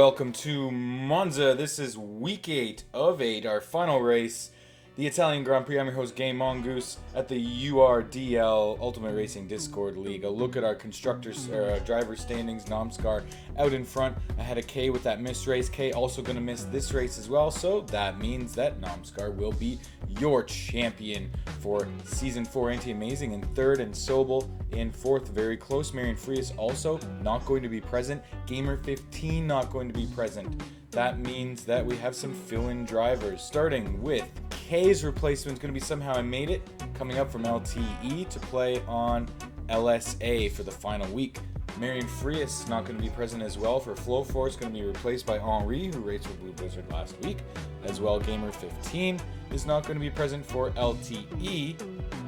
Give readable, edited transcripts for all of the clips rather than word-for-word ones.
welcome to Monza. This is week 8 of 8, our final race, the Italian Grand Prix. I'm your host, Game Mongoose, at the UR2D Ultimate Racing Discord League. A look at our constructors, driver standings. Nomskar out in front, ahead of K with that missed race. K also going to miss this race as well, so that means that Nomskar will be your champion for Season 4. Anti-Amazing in 3rd, and Sobel in 4th, very close. Marion Frias also not going to be present. Gamer15 not going to be present. That means that we have some fill-in drivers, starting with K's replacement is going to be Somehow I Made It, coming up from LTE to play on LSA for the final week. Marion Frias not going to be present as well for Flow Force, going to be replaced by Henri, who raced for Blue Blizzard last week. As well, Gamer15 is not going to be present for LTE,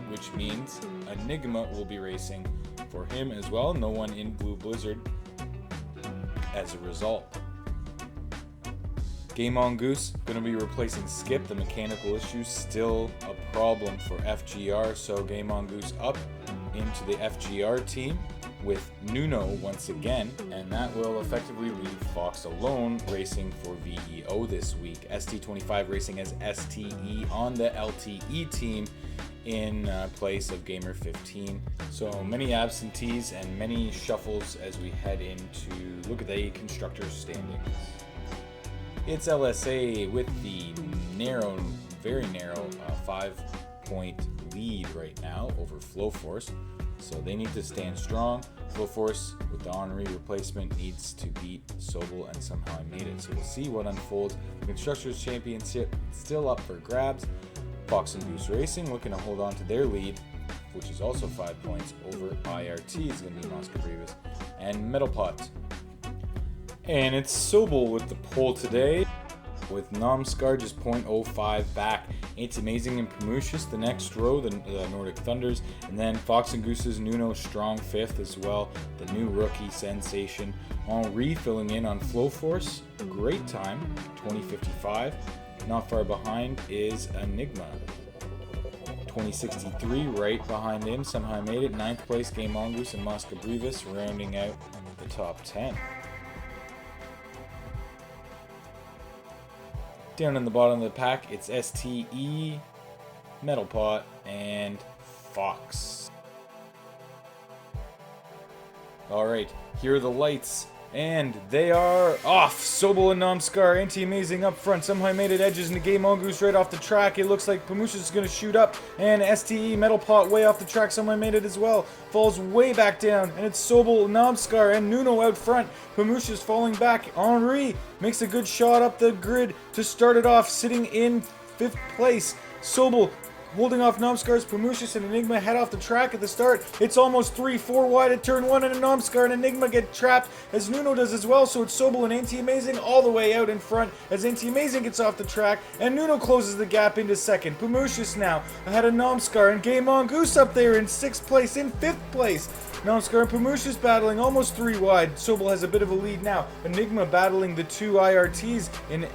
which means Enigma will be racing for him as well. No one in Blue Blizzard as a result. Game Mongoose going to be replacing Skip. The mechanical issues still a problem for FGR, so Game Mongoose up into the FGR team with Nuno once again, and that will effectively leave Fox alone racing for VEO this week. ST25 racing as STE on the LTE team in place of Gamer15. So many absentees and many shuffles as we head into look at the constructors standings. It's LSA with the narrow, very narrow 5-point lead right now over Flow Force. So they need to stand strong. Flow Force with the Henri replacement needs to beat Sobel, and Somehow I Made It. So we'll see what unfolds. The Constructors Championship still up for grabs. Fox and Goose Racing looking to hold on to their lead, which is also 5 points over IRT. Is going to be Mosca Brevis and Metal Pot. And it's Sobel with the pole today, with Nomskar just 0.05 back. It's Amazing and Promucius the next row, the Nordic Thunders, and then Fox and Goose's Nuno strong 5th as well, the new rookie sensation. Henri filling in on Flow Force, great time, 20:55. Not far behind is Enigma, 20:63, right behind him. Somehow I Made It, 9th place, Game Mongoose and Mosca Brevis rounding out the top 10. Down in the bottom of the pack, it's STE, Metal Pot, and Fox. Alright, here are the lights, and they are off. Sobel and Nomskar, Anti-Amazing up front. Somehow I Made It edges into Game Mongoose right off the track. It looks like Pamushis is going to shoot up, and STE, Metal Pot way off the track. Somehow I Made It as well. Falls way back down, and it's Sobel, Nomskar, and Nuno out front. Pamushis falling back. Henri makes a good shot up the grid to start it off, sitting in 5th place. Sobel holding off Nomskar's. Pamushis and Enigma head off the track at the start. It's almost 3-4 wide at turn 1, and Nomskar and Enigma get trapped as Nuno does as well. So it's Sobel and Anti-Amazing all the way out in front as Anti-Amazing gets off the track, and Nuno closes the gap into 2nd. Pamushis now ahead of Nomskar, and Game Mongoose up there in 6th place. In 5th place, Nomskar and Pamushis battling almost 3 wide. Sobel has a bit of a lead now. Enigma battling the 2 IRTs in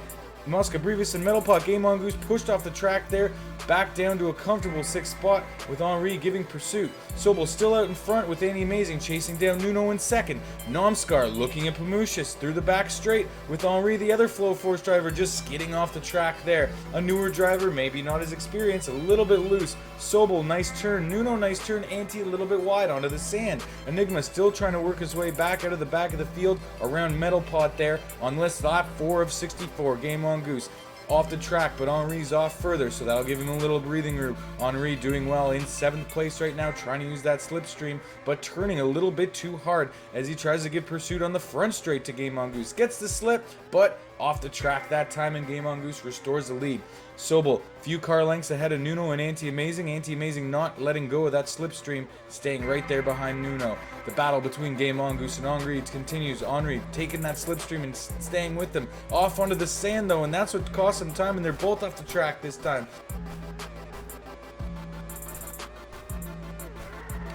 Mosca Brevis and Metal Pot. Game Mongoose pushed off the track there, back down to a comfortable 6th spot with Henri giving pursuit. Sobel still out in front with Anti-Amazing chasing down Nuno in 2nd. Nomskar looking at Pamushis through the back straight with Henri, the other Flow Force driver, just skidding off the track there. A newer driver, maybe not as experienced, a little bit loose. Sobel, nice turn. Nuno, nice turn. Anti, a little bit wide onto the sand. Enigma still trying to work his way back out of the back of the field around Metal Pot there on lap 4 of 64. Game Mongoose off the track, but Henri's off further, so that'll give him a little breathing room. Henri doing well in 7th place right now, trying to use that slipstream, but turning a little bit too hard as he tries to give pursuit on the front straight to Game Mongoose. Gets the slip, but off the track that time, and Game Mongoose restores the lead. Sobel, few car lengths ahead of Nuno and Anti-Amazing. Anti-Amazing not letting go of that slipstream, staying right there behind Nuno. The battle between Game Mongoose and Henri continues. Henri taking that slipstream and staying with them. Off onto the sand though, and that's what cost them time, and they're both off the track this time.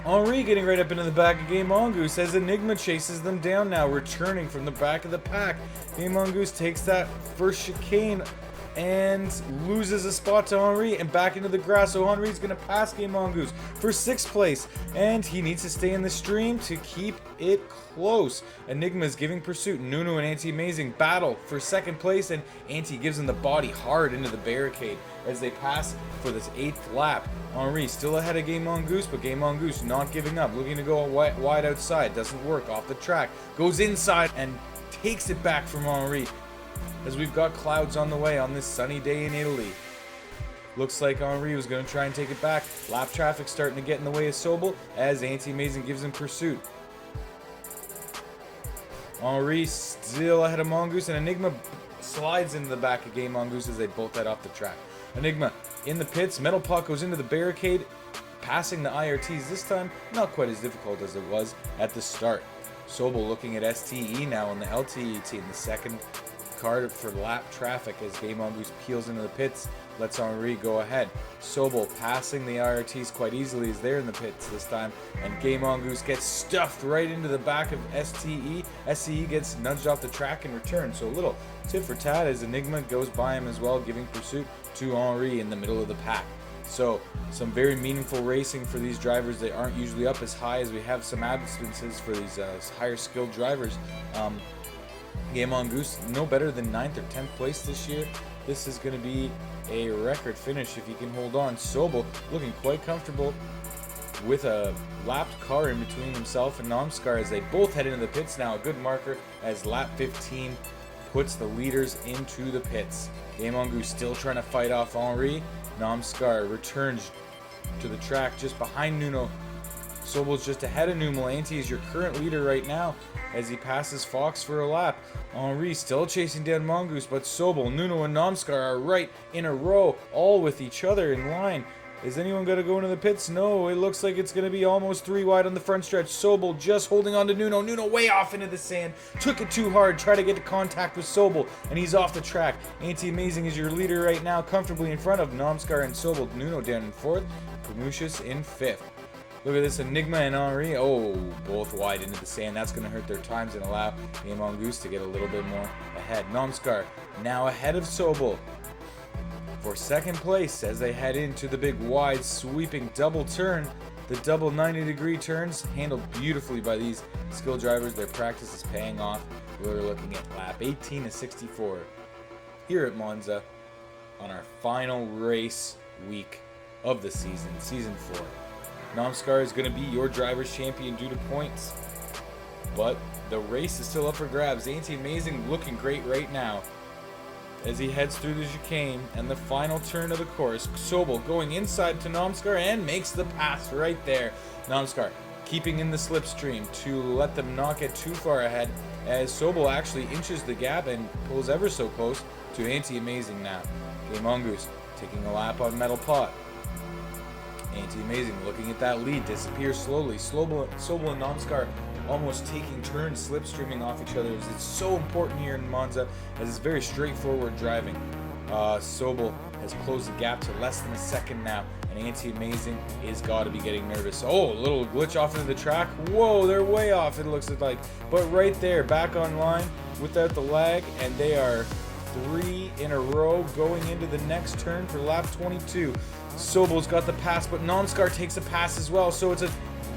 Henri getting right up into the back of Game Mongoose as Enigma chases them down now, returning from the back of the pack. Game Mongoose takes that first chicane and loses a spot to Henri and back into the grass. So Henri's going to pass Game Mongoose for 6th place, and he needs to stay in the stream to keep it close. Enigma is giving pursuit. Nuno and Anti-Amazing battle for 2nd place, and Anti gives him the body hard into the barricade as they pass for this 8th lap. Henri still ahead of Game Mongoose, but Game Mongoose not giving up, looking to go wide outside. Doesn't work. Off the track, goes inside and takes it back from Henri. As we've got clouds on the way on this sunny day in Italy. Looks like Henri was going to try and take it back. Lap traffic starting to get in the way of Sobel as Anti-Amazing gives him pursuit. Henri still ahead of Mongoose, and Enigma slides into the back of Game Mongoose as they both head off the track. Enigma in the pits. Metal Pot goes into the barricade, passing the IRTs. This time, not quite as difficult as it was at the start. Sobel looking at STE now in the LTE team, the second card for lap traffic as Game Mongoose peels into the pits, lets Henri go ahead. Sobel passing the IRTs quite easily as they're in the pits this time, and Game Mongoose gets stuffed right into the back of STE. STE gets nudged off the track in return, so a little tit for tat as Enigma goes by him as well, giving pursuit to Henri in the middle of the pack. So some very meaningful racing for these drivers. They aren't usually up as high as we have some absences for these higher skilled drivers. Game Mongoose no better than 9th or 10th place this year. This is going to be a record finish if he can hold on. Sobel looking quite comfortable with a lapped car in between himself and Namskar as they both head into the pits now. A good marker as lap 15 puts the leaders into the pits. Game Mongoose still trying to fight off Henri. Namskar returns to the track just behind Nuno. Sobel's just ahead of Nuno. Anti is your current leader right now as he passes Fox for a lap. Henri still chasing down Mongoose, but Sobel, Nuno, and Namskar are right in a row, all with each other in line. Is anyone going to go into the pits? No, it looks like it's going to be almost 3 wide on the front stretch. Sobel just holding on to Nuno. Nuno way off into the sand. Took it too hard. Tried to get to contact with Sobel, and he's off the track. Anti-Amazing is your leader right now, comfortably in front of Namskar and Sobel. Nuno down in 4th. Promucius in 5th. Look at this, Enigma and Henri. Oh, both wide into the sand. That's going to hurt their times and allow Game Mongoose to get a little bit more ahead. Namskar now ahead of Sobel for 2nd place as they head into the big wide sweeping double turn. The double 90-degree turns handled beautifully by these skilled drivers. Their practice is paying off. We're looking at lap 18 to 64 here at Monza on our final race week of the season, season 4. Namskar is going to be your driver's champion due to points, but the race is still up for grabs. Anti-Amazing looking great right now as he heads through the chicane and the final turn of the course. Sobel going inside to Namskar and makes the pass right there. Namskar keeping in the slipstream to let them not get too far ahead as Sobel actually inches the gap and pulls ever so close to Anti-Amazing now. Game Mongoose taking a lap on Metal Pot. Anti-Amazing looking at that lead, disappears slowly. Sobel and Namskar almost taking turns, slipstreaming off each other. It's so important here in Monza as it's very straightforward driving. Sobel has closed the gap to less than a second now, and Anti-Amazing is got to be getting nervous. Oh, a little glitch off into the track. Whoa, they're way off, it looks like. But right there, back online without the lag, and they are 3 in a row going into the next turn for lap 22. Sobel's got the pass, but Namskar takes a pass as well, so it's a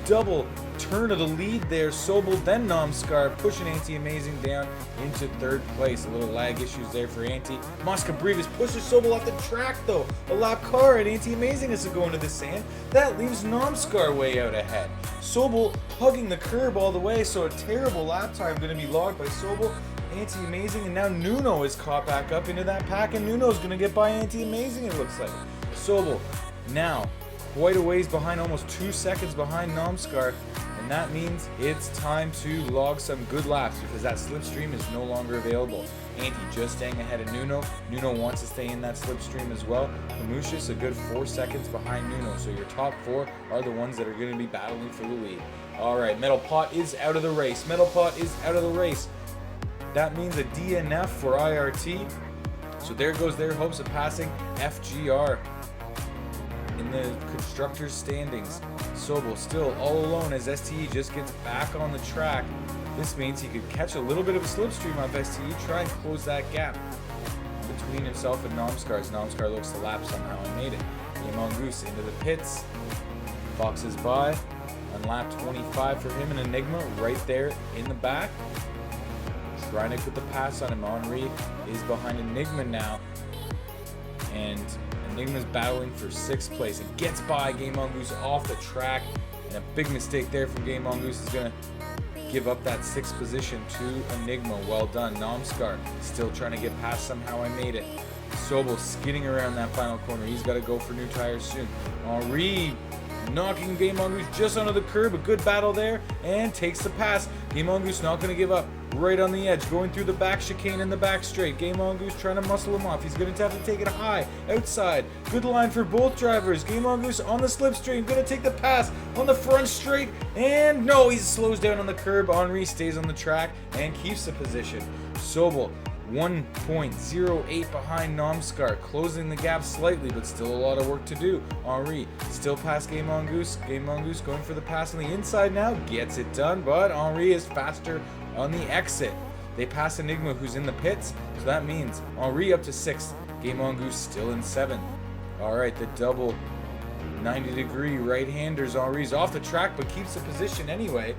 double turn of the lead there. Sobel, then Namskar, pushing Anti-Amazing down into 3rd place. A little lag issues there for Anti. Mosca Brevis pushes Sobel off the track, though. A lap car, and Anti-Amazing has to go into the sand. That leaves Namskar way out ahead. Sobel hugging the curb all the way, so a terrible lap time going to be logged by Sobel. Anti-Amazing, and now Nuno is caught back up into that pack, and Nuno's going to get by Anti-Amazing, it looks like. Sobel now quite a ways behind, almost 2 seconds behind Namskar, and that means it's time to log some good laps because that slipstream is no longer available. Anti just staying ahead of Nuno. Nuno wants to stay in that slipstream as well. Promucius a good 4 seconds behind Nuno, so your top 4 are the ones that are going to be battling for the lead. Alright, Metal Pot is out of the race. Metal Pot is out of the race. That means a DNF for IRT. So there goes their hopes of passing FGR in the constructors standings. Sobel still all alone as STE just gets back on the track. This means he could catch a little bit of a slipstream off STE, try and close that gap. between himself and Nomskar as Nomskar looks to lap somehow and made it. Game Mongoose into the pits. Foxes by. On lap 25 for him and Enigma right there in the back. Trying to put the pass on him. Henri is behind Enigma now. And Enigma's battling for 6th place. It gets by Game Mongoose off the track. And a big mistake there from Game Mongoose is going to give up that 6th position to Enigma. Well done. Nomskar still trying to get past somehow. I made it. Sobel skidding around that final corner. He's got to go for new tires soon. Henri knocking Game Mongoose just onto the curb. A good battle there and takes the pass. Game Mongoose not going to give up. Right on the edge, going through the back chicane in the back straight. Game Mongoose trying to muscle him off. He's going to have to take it high, outside. Good line for both drivers. Game Mongoose on the slipstream, going to take the pass on the front straight. And no, he slows down on the curb. Henri stays on the track and keeps the position. Sobel 1.08 behind Nomskar, closing the gap slightly, but still a lot of work to do. Henri still past Game Mongoose. Game Mongoose going for the pass on the inside now, gets it done, but Henri is faster on the exit. They pass Enigma, who's in the pits, so that means Henri up to 6th. Game Mongoose still in 7th. All right, the double 90-degree right-handers. Henri's off the track, but keeps the position anyway.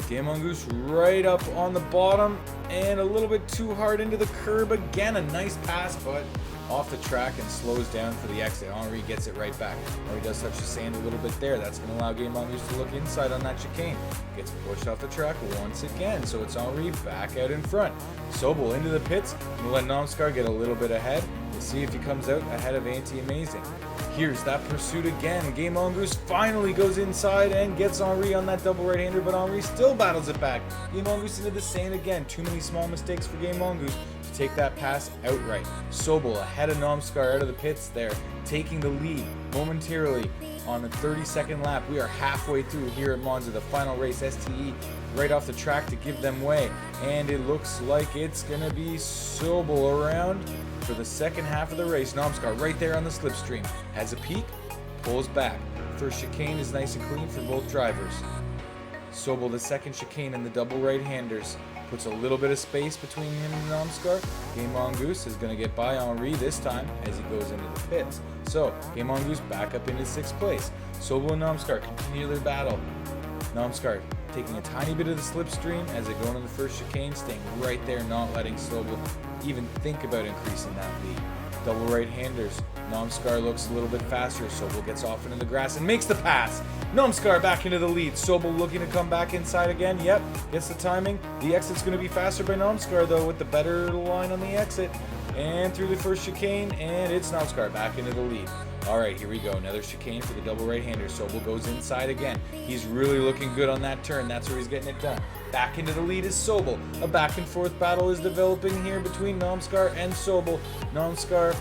Game Mongoose right up on the bottom and a little bit too hard into the curb again. A nice pass, but off the track and slows down for the exit. Henri gets it right back. Henri does touch the sand a little bit there. That's going to allow Game Mongoose to look inside on that chicane. Gets pushed off the track once again, so it's Henri back out in front. Sobel into the pits. We'll let Nomskar get a little bit ahead. We'll see if he comes out ahead of Anti-Amazing. Here's that pursuit again. Game Mongoose finally goes inside and gets Henri on that double right-hander, but Henri still battles it back. Game Mongoose into the sand again. Too many small mistakes for Game Mongoose to take that pass outright. Sobel ahead of Nomskar out of the pits there, taking the lead momentarily on the 32nd lap. We are halfway through here at Monza, the final race. STE right off the track to give them way, and it looks like it's going to be Sobel around for the second half of the race. Nomskar right there on the slipstream. Has a peak, pulls back. First chicane is nice and clean for both drivers. Sobel, the second chicane, and the double right-handers. Puts a little bit of space between him and Nomskar. Game Mongoose is going to get by Henri this time as he goes into the pits. So, Game Mongoose back up into 6th place. Sobel and Nomskar continue their battle. Nomskar taking a tiny bit of the slipstream as they go into the first chicane, staying right there, not letting Sobel even think about increasing that lead. Double right-handers. Nomskar looks a little bit faster. Sobel gets off into the grass and makes the pass. Nomskar back into the lead. Sobel looking to come back inside again. Yep, gets the timing. The exit's going to be faster by Nomskar, though, with the better line on the exit. And through the first chicane, and it's Nomskar back into the lead. All right, here we go. Another chicane for the double right-hander. Sobel goes inside again. He's really looking good on that turn. That's where he's getting it done. Back into the lead is Sobel. A back-and-forth battle is developing here between Nomskar and Sobel. Nomskar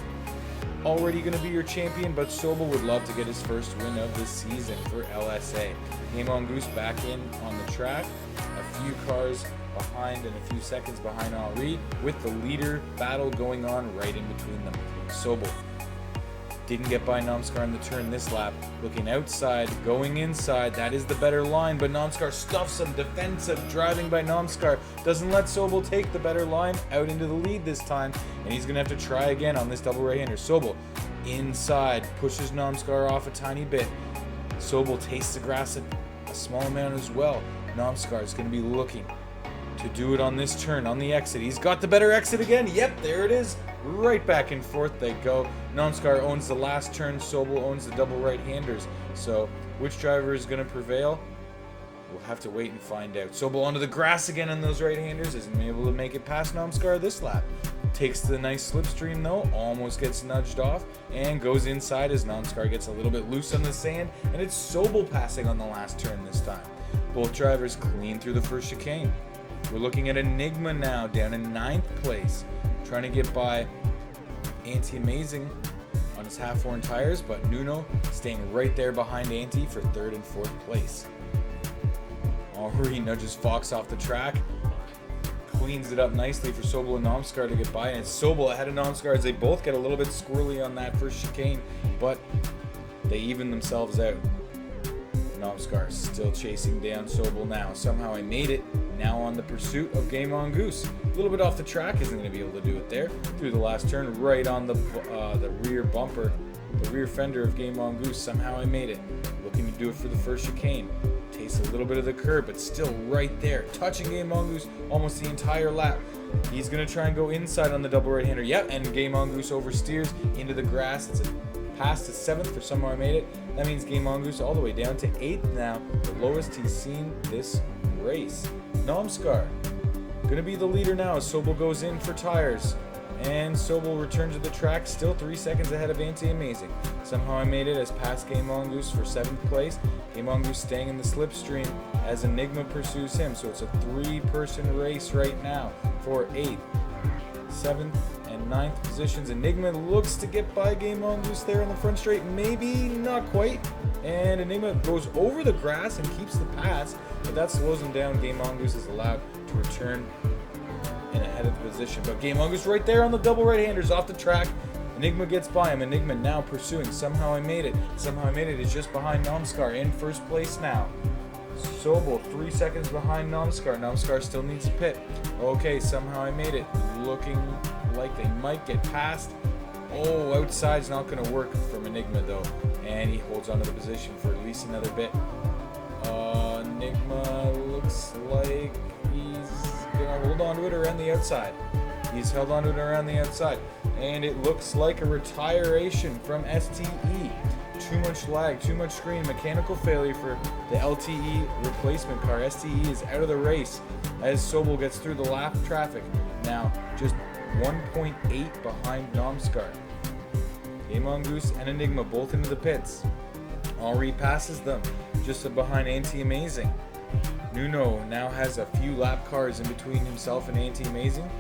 already going to be your champion, but Sobel would love to get his first win of the season for LSA. Game Mongoose back in on the track. A few cars behind and a few seconds behind Henri, with the leader battle going on right in between them. Sobel didn't get by Nomskar on the turn this lap. Looking outside, going inside. That is the better line, but Nomskar stuffs him. Defensive driving by Nomskar. Doesn't let Sobel take the better line out into the lead this time, and he's going to have to try again on this double right-hander. Sobel inside, pushes Nomskar off a tiny bit. Sobel tastes the grass a small amount as well. Nomskar is going to be looking to do it on this turn, on the exit. He's got the better exit again. Yep, there it is. Right back and forth they go. Nomskar owns the last turn. Sobel owns the double right-handers. So, which driver is going to prevail? We'll have to wait and find out. Sobel onto the grass again on those right-handers. Isn't able to make it past Nomskar this lap. Takes the nice slipstream though. Almost gets nudged off. And goes inside as Nomskar gets a little bit loose on the sand. And it's Sobel passing on the last turn this time. Both drivers clean through the first chicane. We're looking at Enigma now, down in 9th place. Trying to get by Anti-Amazing on his half-worn tires, but Nuno staying right there behind Anti for 3rd and 4th place. Henri nudges Fox off the track. Cleans it up nicely for Sobel and Nomskar to get by, and it's Sobel ahead of Nomskar as they both get a little bit squirrely on that first chicane, but they even themselves out. Nomskar still chasing down Sobel now. Somehow I made it. Now on the pursuit of Game On Goose. A little bit off the track, isn't going to be able to do it there. Through the last turn, right on the rear bumper, the rear fender of Game On Goose. Somehow I made it. Looking to do it for the first chicane. Tastes a little bit of the curb, but still right there. Touching Game On Goose almost the entire lap. He's going to try and go inside on the double right-hander. Yep, and Game On Goose oversteers into the grass. It's a pass to 7th, for somehow I made it. That means Game On Goose all the way down to 8th now. The lowest he's seen this race. Nomskar going to be the leader now as Sobel goes in for tires. And Sobel returns to the track, still 3 seconds ahead of Anti-Amazing. Somehow I made it as past Game On Goose for 7th place. Game On Goose staying in the slipstream as Enigma pursues him. So it's a 3-person race right now for 8th, 7th, and 9th positions. Enigma looks to get by Game On Goose there in the front straight. Maybe not quite. And Enigma goes over the grass and keeps the pass, but that slows him down. Game On Goose is allowed to return in ahead of the position. But Game On Goose right there on the double right-handers off the track. Enigma gets by him. Enigma now pursuing. Somehow I made it. Somehow I made it is just behind Nomskar in first place now. Sobel 3 seconds behind Nomskar. Nomskar still needs a pit. Okay, somehow I made it. Looking like they might get past. Oh, outside's not going to work from Enigma though. And he holds onto the position for at least another bit. Enigma looks like he's going to hold on to it around the outside. He's held on to it around the outside. And it looks like a retiration from STE. Too much lag, too much screen, mechanical failure for the LTE replacement car. STE is out of the race as Sobel gets through the lap traffic. Now just 1.8 behind Nomskar. Game On Goose and Enigma both into the pits. Henri passes them just behind Anti-Amazing. Nuno now has a few lap cars in between himself and Anti-Amazing.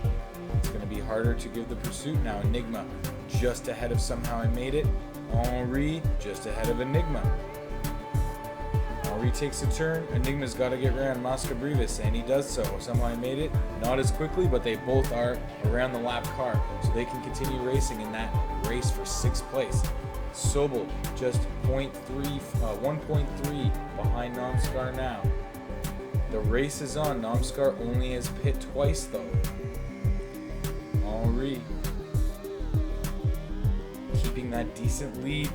It's going to be harder to give the pursuit now. Enigma just ahead of Somehow I Made It. Henri just ahead of Enigma. Henri takes a turn. Enigma's got to get around Mosca Brevis, and he does so. Somehow I Made It. Not as quickly, but they both are around the lap car, so they can continue racing in that race for 6th place. Sobel just 1.3 behind Nomskar now. The race is on. Nomskar only has pit twice though. Henri keeping that decent lead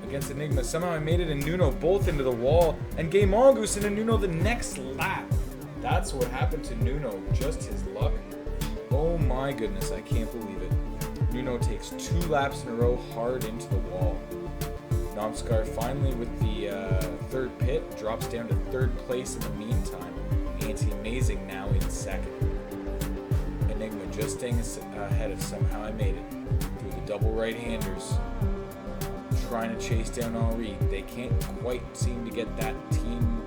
against Enigma. Somehow I Made It and Nuno both into the wall, and Game On Goose into Nuno the next lap. That's what happened to Nuno. Just his luck. Oh my goodness, I can't believe it. Nuno takes 2 laps in a row hard into the wall. Nomskar finally with the 3rd pit drops down to 3rd place in the meantime. Anti-Amazing now in 2nd. Enigma just staying ahead of Somehow I Made It through the double right-handers, trying to chase down Henri. They can't quite seem to get that team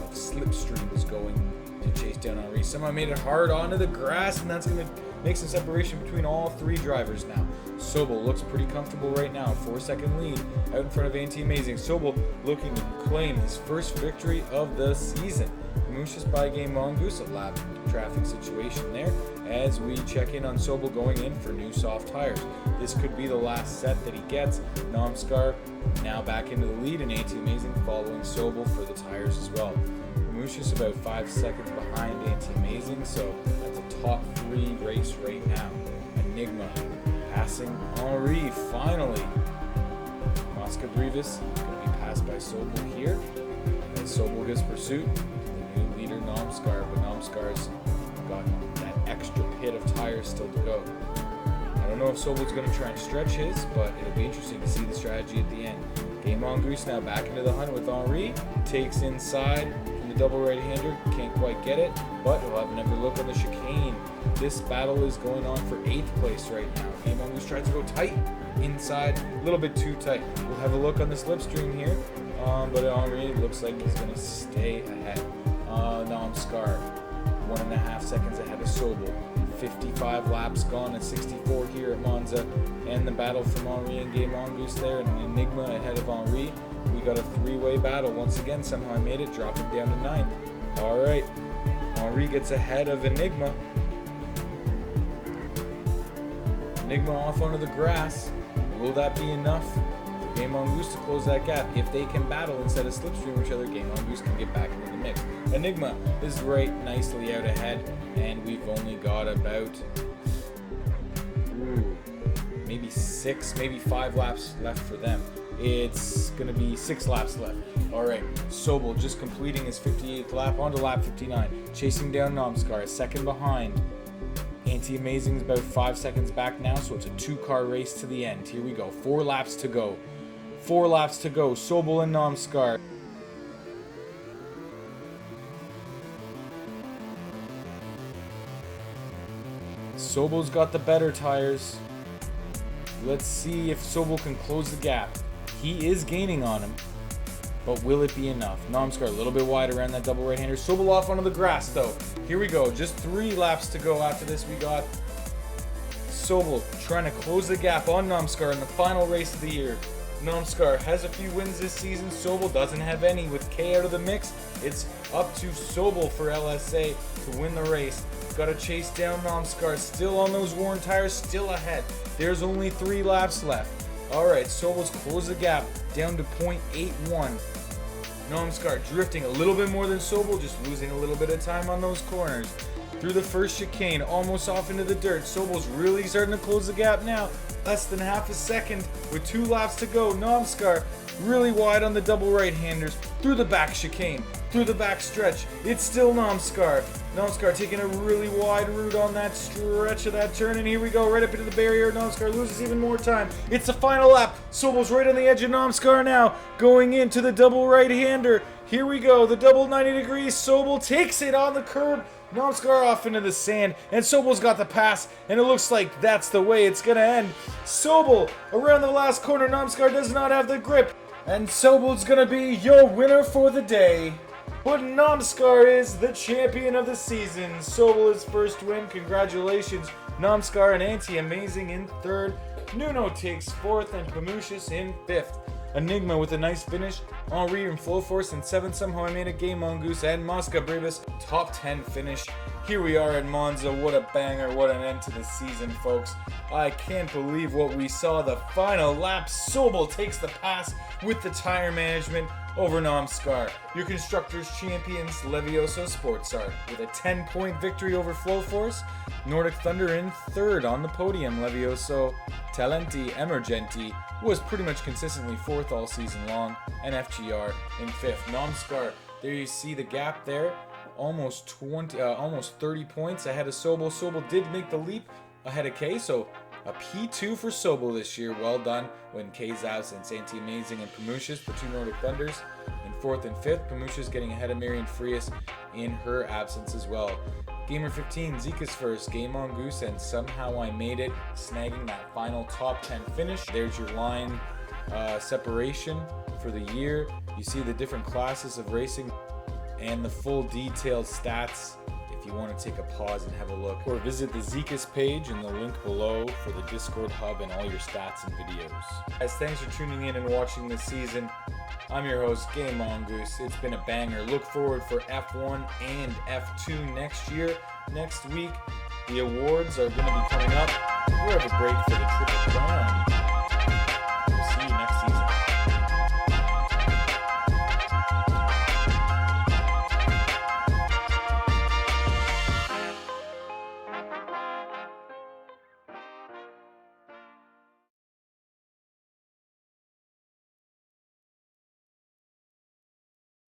of slipstreams going to chase down Henri. Somehow I Made It hard onto the grass, and that's going to make some separation between all 3 drivers now. Sobel looks pretty comfortable right now. 4-second lead out in front of Anti-Amazing. Sobel looking to claim his first victory of the season. Moose by Game On Goose, a lap traffic situation there as we check in on Sobel going in for new soft tires. This could be the last set that he gets. Nomskar now back into the lead, and Anti-Amazing following Sobel for the tires as well. Moose is about 5 seconds behind Anti-Amazing, so that's a top 3 race right now. Enigma passing Henri finally. Mosca Brevis going to be passed by Sobel here. And Sobel gets pursuit. The new leader Nomskar, but Nomskar's got that extra pit of tires still to go. I don't know if Sobel's going to try and stretch his, but it'll be interesting to see the strategy at the end. Game On Goose now back into the hunt with Henri. Takes inside from the double right-hander. Can't quite get it, but he'll have another look on the chicane. This battle is going on for 8th place right now. Game On Goose tries to go tight inside, a little bit too tight. We'll have a look on the slipstream here, but Henri looks like he's going to stay ahead. Nomskar 1.5 seconds ahead of Sobel. 55 laps gone at 64 here at Monza, and the battle from Henri and Game On Goose there, and Enigma ahead of Henri. We got a 3-way battle once again. Somehow I Made It, dropping down to 9th. All right, Henri gets ahead of Enigma. Enigma off onto the grass. Will that be enough for Game Mongoose to close that gap. If they can battle instead of slipstream each other, Game Mongoose can get back into the mix. Enigma is right nicely out ahead, and we've only got about maybe 6, maybe 5 laps left for them. It's going to be 6 laps left. Alright, Sobel just completing his 58th lap onto lap 59. Chasing down Nomskar, a second behind. Anti-Amazing is about 5 seconds back now, so it's a 2-car race to the end. Here we go. 4 laps to go. 4 laps to go. Sobel and Nomskar. Sobel's got the better tires. Let's see if Sobel can close the gap. He is gaining on him, but will it be enough? Nomskar a little bit wide around that double right-hander. Sobel off onto the grass, though. Here we go. Just 3 laps to go after this. We got Sobel trying to close the gap on Nomskar in the final race of the year. Nomskar has a few wins this season. Sobel doesn't have any. With K out of the mix, it's up to Sobel for LSA to win the race. Got to chase down Nomskar. Still on those worn tires, still ahead. There's only 3 laps left. Alright, Sobel's closed the gap down to 0.81. Nomskar drifting a little bit more than Sobel, just losing a little bit of time on those corners. Through the first chicane, almost off into the dirt. Sobel's really starting to close the gap now. Less than half a second with 2 laps to go. Nomskar really wide on the double right-handers. Through the back chicane, through the back stretch. It's still Nomskar. Nomskar taking a really wide route on that stretch of that turn, and here we go, right up into the barrier. Nomskar loses even more time. It's the final lap. Sobel's right on the edge of Nomskar now, going into the double right-hander. Here we go, the double 90 degrees. Sobel takes it on the curb. Nomskar off into the sand, and Sobel's got the pass, and it looks like that's the way it's gonna end. Sobel around the last corner. Nomskar does not have the grip, and Sobel's gonna be your winner for the day. But Nomskar is the champion of the season. Sobel his first win. Congratulations, Nomskar and Anti-Amazing in 3rd. Nuno takes 4th, and Pamushis in 5th. Enigma with a nice finish. Henri and Flowforce in 7th. Somehow I made a Game Mongoose and Mosca Brevis top 10 finish. Here we are at Monza. What a banger. What an end to the season, folks. I can't believe what we saw. The final lap. Sobel takes the pass with the tire management over Nomskar. Your Constructors Champions, Levioso Sports Art, with a 10-point victory over Flowforce. Nordic Thunder in 3rd on the podium. Levioso Talenti Emergenti was pretty much consistently 4th all season long, and FGR in 5th. Nomskar, there you see the gap there, almost 30 points ahead of Sobel. Sobel did make the leap ahead of K, so a P2 for Sobel this year. Well done when K's absence. Anti-Amazing and Pamushis, the 2 Nordic Thunders, in 4th and 5th. Pamushis getting ahead of Marion Frias in her absence as well. Gamer 15, Zika's first, Game Mongoose, and Somehow I Made It, snagging that final top 10 finish. There's your line separation for the year. You see the different classes of racing and the full detailed stats if you want to take a pause and have a look. Or visit the Zekas page in the link below for the Discord hub and all your stats and videos. Guys, thanks for tuning in and watching this season. I'm your host, Game Mongoose. It's been a banger. Look forward for F1 and F2 next year. Next week, the awards are going to be coming up. We'll have a break for the Triple Crown.